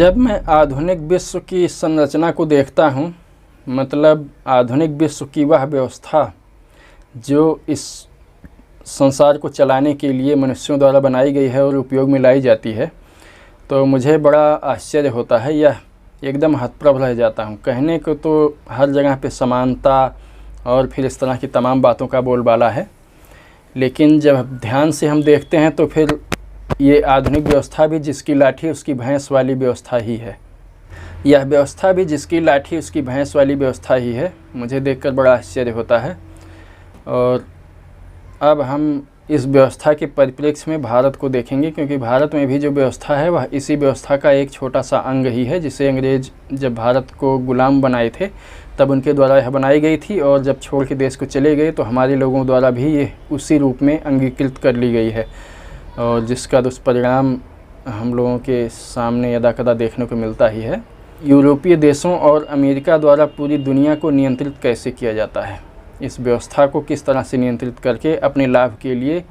जब मैं आधुनिक विश्व की संरचना को देखता हूँ, मतलब आधुनिक विश्व की वह व्यवस्था जो इस संसार को चलाने के लिए मनुष्यों द्वारा बनाई गई है और उपयोग में लाई जाती है, तो मुझे बड़ा आश्चर्य होता है। यह एकदम हतप्रभ रह जाता हूँ। कहने को तो हर जगह पे समानता और फिर इस तरह की तमाम बातों का बोलबाला है, लेकिन जब ध्यान से हम देखते हैं तो फिर ये आधुनिक व्यवस्था भी जिसकी लाठी उसकी भैंस वाली व्यवस्था ही है। यह व्यवस्था भी जिसकी लाठी उसकी भैंस वाली व्यवस्था ही है। मुझे देखकर बड़ा आश्चर्य होता है। और अब हम इस व्यवस्था के परिप्रेक्ष्य में भारत को देखेंगे, क्योंकि भारत में भी जो व्यवस्था है वह इसी व्यवस्था का एक छोटा सा अंग ही है, जिसे अंग्रेज़ जब भारत को गुलाम बनाए थे तब उनके द्वारा यह बनाई गई थी, और जब छोड़ के देश को चले गए तो हमारे लोगों द्वारा भी ये उसी रूप में अंगीकृत कर ली गई है, और जिसका दुष्परिणाम हम लोगों के सामने यदाकदा देखने को मिलता ही है। यूरोपीय देशों और अमेरिका द्वारा पूरी दुनिया को नियंत्रित कैसे किया जाता है, इस व्यवस्था को किस तरह से नियंत्रित करके अपने लाभ के लिए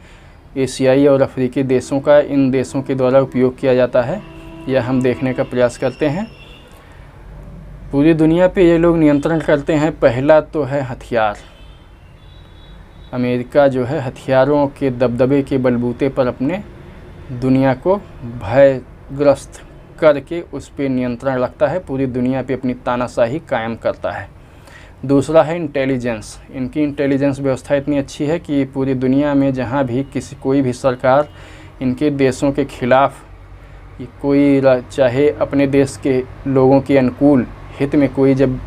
एशियाई और अफ्रीकी देशों का इन देशों के द्वारा उपयोग किया जाता है, यह हम देखने का प्रयास करते हैं। पूरी दुनिया पे ये लोग नियंत्रण करते हैं। पहला तो है हथियार। अमेरिका जो है हथियारों के दबदबे के बलबूते पर अपने दुनिया को भयग्रस्त करके उस पर नियंत्रण रखता है, पूरी दुनिया पे अपनी तानाशाही कायम करता है। दूसरा है इंटेलिजेंस। इनकी इंटेलिजेंस व्यवस्था इतनी अच्छी है कि पूरी दुनिया में जहाँ भी कोई भी सरकार इनके देशों के खिलाफ कोई चाहे अपने देश के लोगों के अनुकूल हित में कोई जब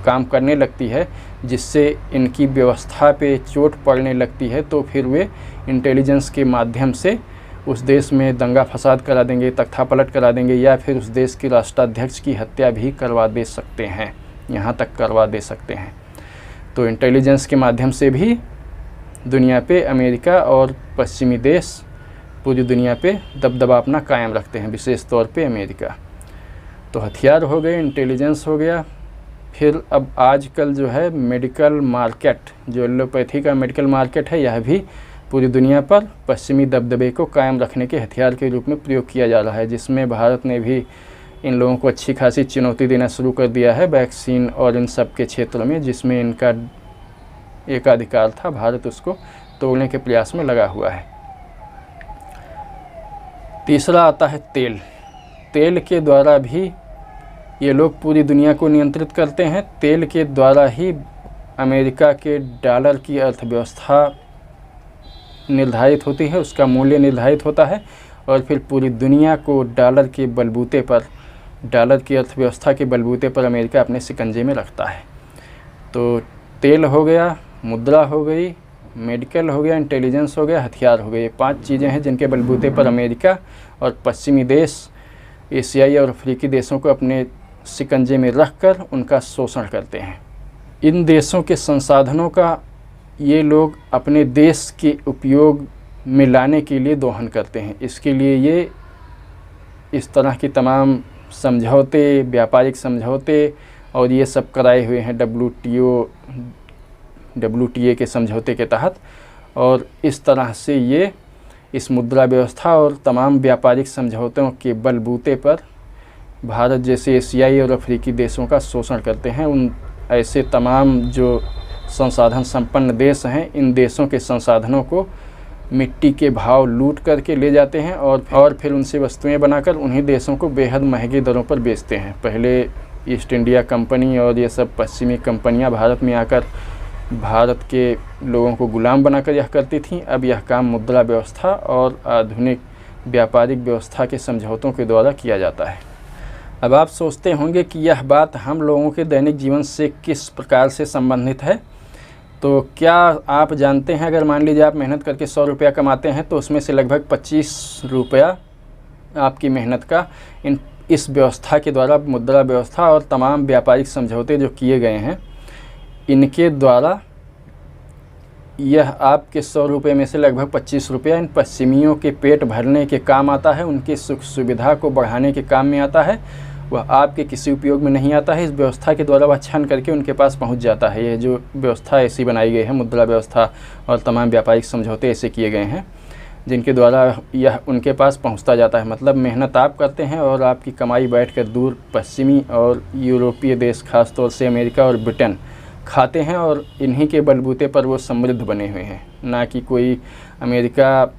काम करने लगती है जिससे इनकी व्यवस्था पे चोट पड़ने लगती है, तो फिर वे इंटेलिजेंस के माध्यम से उस देश में दंगा फसाद करा देंगे, तख्तापलट करा देंगे, या फिर उस देश के राष्ट्राध्यक्ष की हत्या भी करवा दे सकते हैं, यहाँ तक करवा दे सकते हैं। तो इंटेलिजेंस के माध्यम से भी दुनिया पे अमेरिका और पश्चिमी देश पूरी दुनिया पे दबदबा अपना कायम रखते हैं, विशेष तौर पे अमेरिका। तो हथियार हो गए, इंटेलिजेंस हो गया। फिर अब आजकल जो है मेडिकल मार्केट, जो एलोपैथी का मेडिकल मार्केट है, यह भी पूरी दुनिया पर पश्चिमी दबदबे को कायम रखने के हथियार के रूप में प्रयोग किया जा रहा है, जिसमें भारत ने भी इन लोगों को अच्छी खासी चुनौती देना शुरू कर दिया है वैक्सीन और इन सब के क्षेत्र में, जिसमें इनका एकाधिकार था। भारत उसको तोड़ने के प्रयास में लगा हुआ है। तीसरा आता है तेल। तेल के द्वारा भी ये लोग पूरी दुनिया को नियंत्रित करते हैं। तेल के द्वारा ही अमेरिका के डॉलर की अर्थव्यवस्था निर्धारित होती है, उसका मूल्य निर्धारित होता है, और फिर पूरी दुनिया को डॉलर के बलबूते पर, डॉलर की अर्थव्यवस्था के बलबूते पर अमेरिका अपने शिकंजे में रखता है। तो तेल हो गया, मुद्रा हो गई, मेडिकल हो गया, इंटेलिजेंस हो गया, हथियार हो गए। ये 5 चीज़ें हैं जिनके बलबूते पर अमेरिका और पश्चिमी देश एशियाई और अफ्रीकी देशों को अपने शिकंजे में रखकर उनका शोषण करते हैं। इन देशों के संसाधनों का ये लोग अपने देश के उपयोग में लाने के लिए दोहन करते हैं। इसके लिए ये इस तरह की तमाम समझौते, व्यापारिक समझौते और ये सब कराए हुए हैं WTA के समझौते के तहत, और इस तरह से ये इस मुद्रा व्यवस्था और तमाम व्यापारिक समझौतों के बलबूते पर भारत जैसे एशियाई और अफ्रीकी देशों का शोषण करते हैं। उन ऐसे तमाम जो संसाधन संपन्न देश हैं, इन देशों के संसाधनों को मिट्टी के भाव लूट करके ले जाते हैं और फिर उनसे वस्तुएं बनाकर उन्हीं देशों को बेहद महंगी दरों पर बेचते हैं। पहले ईस्ट इंडिया कंपनी और ये सब पश्चिमी कंपनियां भारत में आकर भारत के लोगों को गुलाम बनाकर यह करती थीं। अब यह काम मुद्रा व्यवस्था और आधुनिक व्यापारिक व्यवस्था के समझौतों के द्वारा किया जाता है। अब आप सोचते होंगे कि यह बात हम लोगों के दैनिक जीवन से किस प्रकार से संबंधित है। तो क्या आप जानते हैं, अगर मान लीजिए आप मेहनत करके 100 रुपया कमाते हैं तो उसमें से लगभग 25 रुपया आपकी मेहनत का इस व्यवस्था के द्वारा, मुद्रा व्यवस्था और तमाम व्यापारिक समझौते जो किए गए हैं, इनके द्वारा यह आपके 100 रुपये में से लगभग 25 रुपया इन पश्चिमियों के पेट भरने के काम आता है, उनकी सुख सुविधा को बढ़ाने के काम में आता है। वह आपके किसी उपयोग में नहीं आता है। इस व्यवस्था के द्वारा वह छन करके उनके पास पहुंच जाता है। ये जो व्यवस्था ऐसी बनाई गई है, मुद्रा व्यवस्था और तमाम व्यापारिक समझौते ऐसे किए गए हैं। जिनके द्वारा यह उनके पास पहुंचता जाता है। मतलब मेहनत आप करते हैं और आपकी कमाई बैठकर दूर पश्चिमी और यूरोपीय देश, खास तौर से अमेरिका और ब्रिटेन खाते हैं, और इन्हीं के बलबूते पर वो समृद्ध बने हुए हैं। ना कि कोई अमेरिका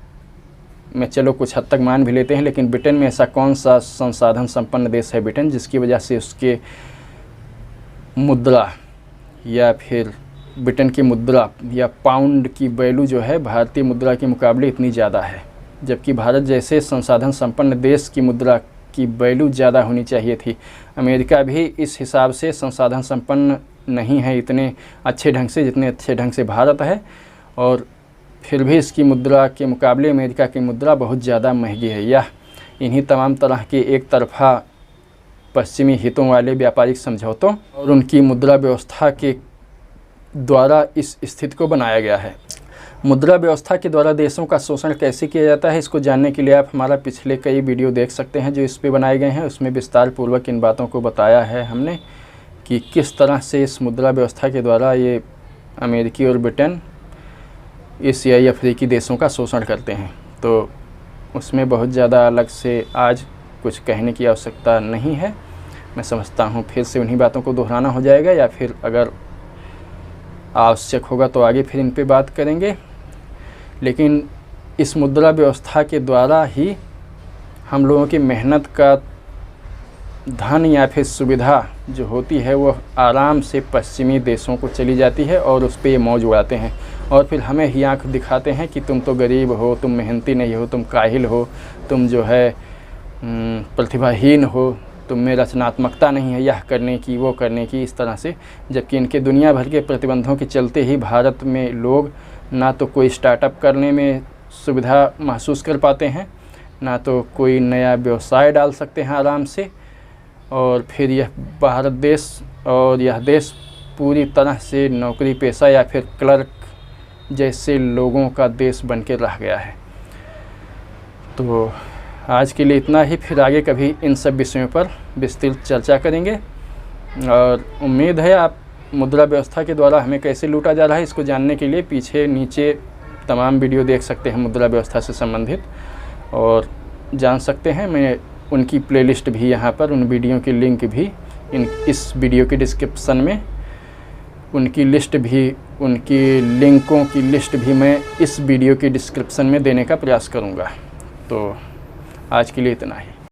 में चलो कुछ हद तक मान भी लेते हैं, लेकिन ब्रिटेन में ऐसा कौन सा संसाधन संपन्न देश है ब्रिटेन, जिसकी वजह से उसके मुद्रा या फिर ब्रिटेन की मुद्रा या पाउंड की वैल्यू जो है भारतीय मुद्रा के मुकाबले इतनी ज़्यादा है, जबकि भारत जैसे संसाधन संपन्न देश की मुद्रा की वैल्यू ज़्यादा होनी चाहिए थी। अमेरिका भी इस हिसाब से संसाधन संपन्न नहीं है इतने अच्छे ढंग से जितने अच्छे ढंग से भारत है, और फिर भी इसकी मुद्रा के मुकाबले अमेरिका की मुद्रा बहुत ज़्यादा महंगी है। यह इन्हीं तमाम तरह के एक तरफा पश्चिमी हितों वाले व्यापारिक समझौतों और उनकी मुद्रा व्यवस्था के द्वारा इस स्थिति को बनाया गया है। मुद्रा व्यवस्था के द्वारा देशों का शोषण कैसे किया जाता है, इसको जानने के लिए आप हमारा पिछले कई वीडियो देख सकते हैं जो इस पे बनाए गए हैं। उसमें विस्तार पूर्वक इन बातों को बताया है हमने कि किस तरह से इस मुद्रा व्यवस्था के द्वारा ये अमेरिकी और ब्रिटेन एशियाई अफ्रीकी देशों का शोषण करते हैं। तो उसमें बहुत ज़्यादा अलग से आज कुछ कहने की आवश्यकता नहीं है। मैं समझता हूँ फिर से उन्हीं बातों को दोहराना हो जाएगा, या फिर अगर आवश्यक होगा तो आगे फिर इन पे बात करेंगे। लेकिन इस मुद्रा व्यवस्था के द्वारा ही हम लोगों की मेहनत का धन या फिर सुविधा जो होती है वो आराम से पश्चिमी देशों को चली जाती है, और उस पर ये मौज उड़ाते हैं, और फिर हमें ही आँख दिखाते हैं कि तुम तो गरीब हो, तुम मेहनती नहीं हो, तुम काहिल हो, तुम जो है प्रतिभाहीन हो, तुम में रचनात्मकता नहीं है यह करने की वो करने की, इस तरह से। जबकि इनके दुनिया भर के प्रतिबंधों के चलते ही भारत में लोग ना तो कोई स्टार्टअप करने में सुविधा महसूस कर पाते हैं, ना तो कोई नया व्यवसाय डाल सकते हैं आराम से, और फिर यह भारत देश और यह देश पूरी तरह से नौकरी पेशा या फिर क्लर्क जैसे लोगों का देश बन के रह गया है। तो आज के लिए इतना ही, फिर आगे कभी इन सब विषयों पर विस्तृत चर्चा करेंगे। और उम्मीद है आप मुद्रा व्यवस्था के द्वारा हमें कैसे लूटा जा रहा है इसको जानने के लिए पीछे नीचे तमाम वीडियो देख सकते हैं मुद्रा व्यवस्था से संबंधित, और जान सकते हैं। मैं उनकी प्लेलिस्ट भी यहाँ पर, उन वीडियो की लिंक भी इस वीडियो के डिस्क्रिप्शन में, उनकी लिस्ट भी, उनकी लिंकों की लिस्ट भी मैं इस वीडियो के डिस्क्रिप्शन में देने का प्रयास करूँगा। तो आज के लिए इतना ही।